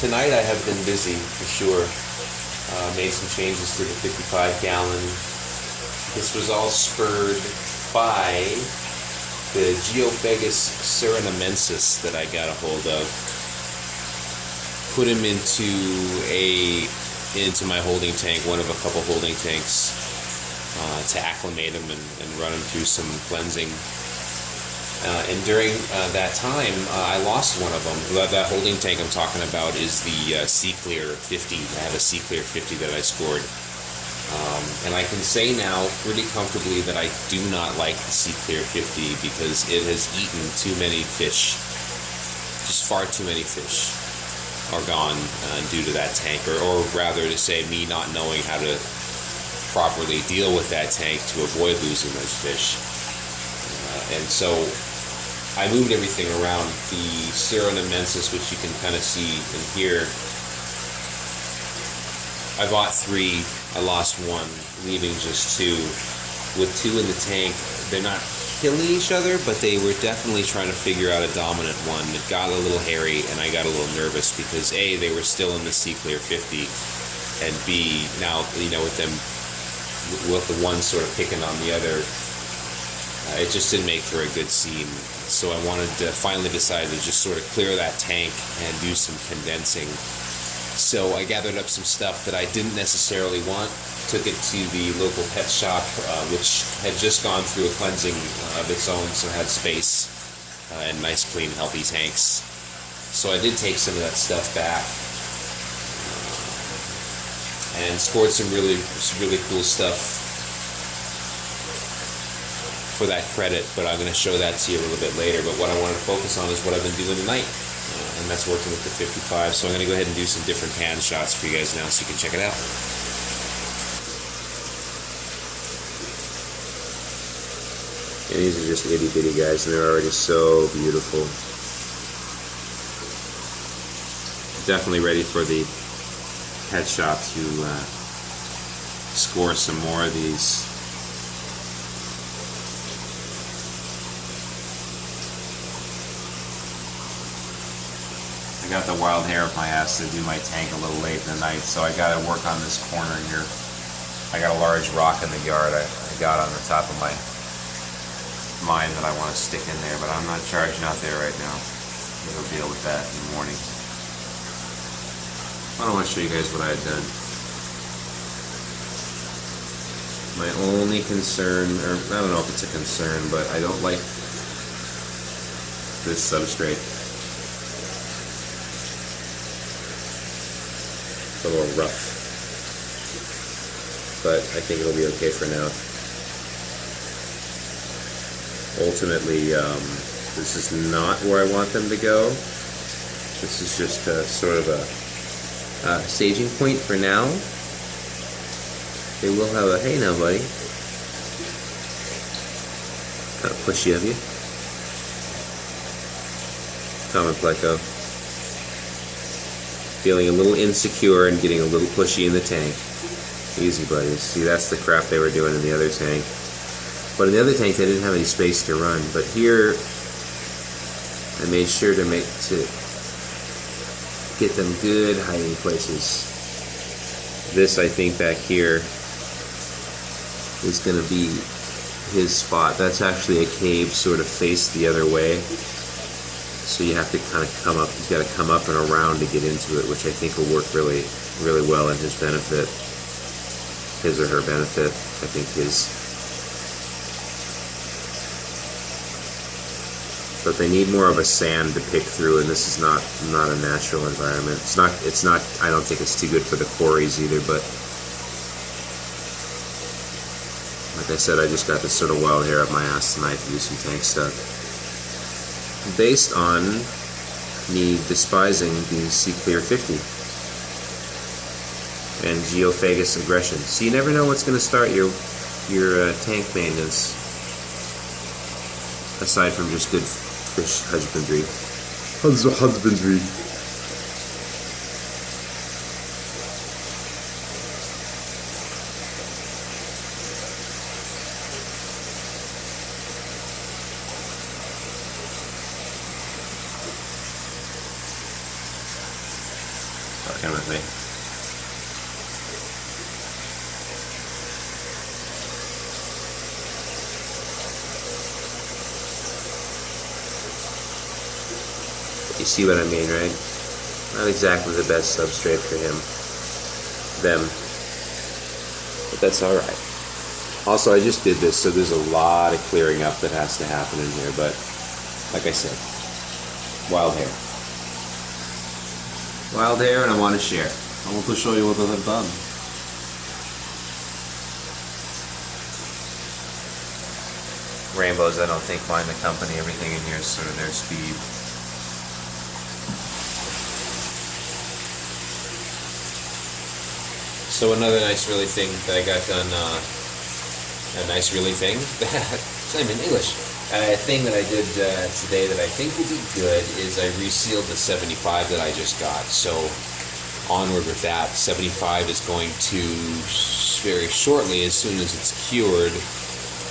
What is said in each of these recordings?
tonight I have been busy for sure. Made some changes to the 55-gallon. This was all spurred by the Geophagus serenamensis that I got a hold of. Put him into my holding tank, one of a couple holding tanks, to acclimate him and run him through some cleansing. And during that time, I lost one of them. That holding tank I'm talking about is the seaclear 50. I have a seaclear 50 that I scored. And I can say now pretty comfortably that I do not like the seaclear 50 because it has eaten too many fish. Just far too many fish are gone due to that tank, or rather to say me not knowing how to properly deal with that tank to avoid losing those fish. And so I moved everything around. The serenamensis, which you can kind of see and hear, I bought 3, I lost 1, leaving just 2. With 2 in the tank, they're not killing each other, but they were definitely trying to figure out a dominant one. It got a little hairy, and I got a little nervous because A, they were still in the seaclear 50, and B, now, with the one sort of picking on the other, it just didn't make for a good scene. So I wanted to finally decide to just sort of clear that tank and do some condensing. So I gathered up some stuff that I didn't necessarily want, took it to the local pet shop, which had just gone through a cleansing of its own, so it had space and nice, clean, healthy tanks. So I did take some of that stuff back and scored some really cool stuff for that credit, but I'm going to show that to you a little bit later. But what I wanted to focus on is what I've been doing tonight, and that's working with the 55. So I'm going to go ahead and do some different pan shots for you guys now so you can check it out. And these are just itty bitty guys, and they're already so beautiful. Definitely ready for the pet shop to score some more of these. I got the wild hair up my ass to do my tank a little late in the night, so I got to work on this corner here. I got a large rock in the yard I got on the top of my mine that I want to stick in there, but I'm not charging out there right now. We'll deal with that in the morning. I want to show you guys what I had done. My only concern, or I don't know if it's a concern, but I don't like this substrate. It's a little rough, but I think it'll be okay for now. Ultimately, this is not where I want them to go. This is just sort of a staging point for now. They will have a, hey now buddy, kind of pushy of you. Common pleco. Feeling a little insecure and getting a little pushy in the tank. Easy buddies. See, that's the crap they were doing in the other tank. But in the other tank they didn't have any space to run. But here I made sure to get them good hiding places. This, I think, back here is going to be his spot. That's actually a cave sort of faced the other way. So you have to kind of come up, he's got to come up and around to get into it, which I think will work really, really well in his benefit. His or her benefit, I think his. But they need more of a sand to pick through, and this is not a natural environment. It's not, I don't think it's too good for the quarries either, but like I said, I just got this sort of wild hair up my ass tonight to do some tank stuff. Based on me despising the seaclear 50 and Geophagus aggression. So you never know what's going to start your tank maintenance, aside from just good fish husbandry. Husbandry. fucking with me. You see what I mean, right? Not exactly the best substrate for them, but that's all right. Also, I just did this, so there's a lot of clearing up that has to happen in here, but like I said, wild hair. Wild hair, and I want to share. I want to show you what I have done. Rainbows, I don't think, mind the company. Everything in here is sort of their speed. So another nice really thing that I got done, a nice really thing, it's not even English, thing that I did today that I think will be good is I resealed the 75 that I just got. So onward with that. 75 is going to, very shortly, as soon as it's cured,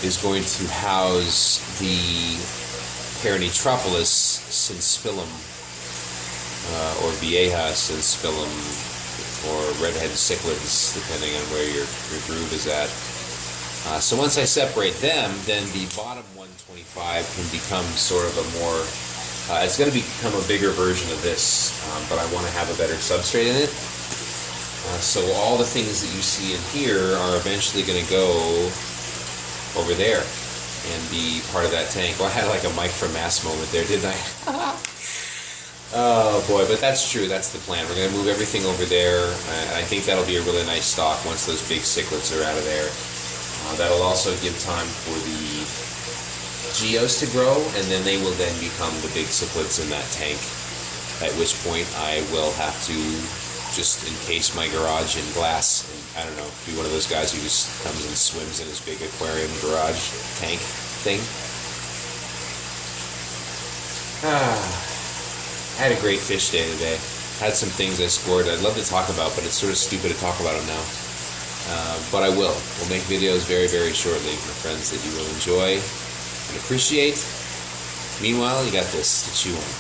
is going to house the Paranitropolis synspillum, or Vieja synspillum, or redhead cichlids, depending on where your brood is at. So once I separate them, then the bottom 125 can become sort of a more, it's going to become a bigger version of this, but I want to have a better substrate in it. So all the things that you see in here are eventually going to go over there and be part of that tank. Well, I had like a Mike from Mass moment there, didn't I? Oh boy, but that's true, that's the plan. We're going to move everything over there. I think that'll be a really nice stock once those big cichlids are out of there. That'll also give time for the geos to grow, and then they will then become the big cichlids in that tank, at which point I will have to just encase my garage in glass. And, I don't know, be one of those guys who just comes and swims in his big aquarium garage tank thing. I had a great fish day today. Had some things I scored I'd love to talk about, but it's sort of stupid to talk about them now. But I will. We'll make videos very, very shortly, my friends, that you will enjoy and appreciate. Meanwhile, you got this to chew on.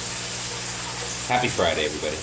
Happy Friday, everybody.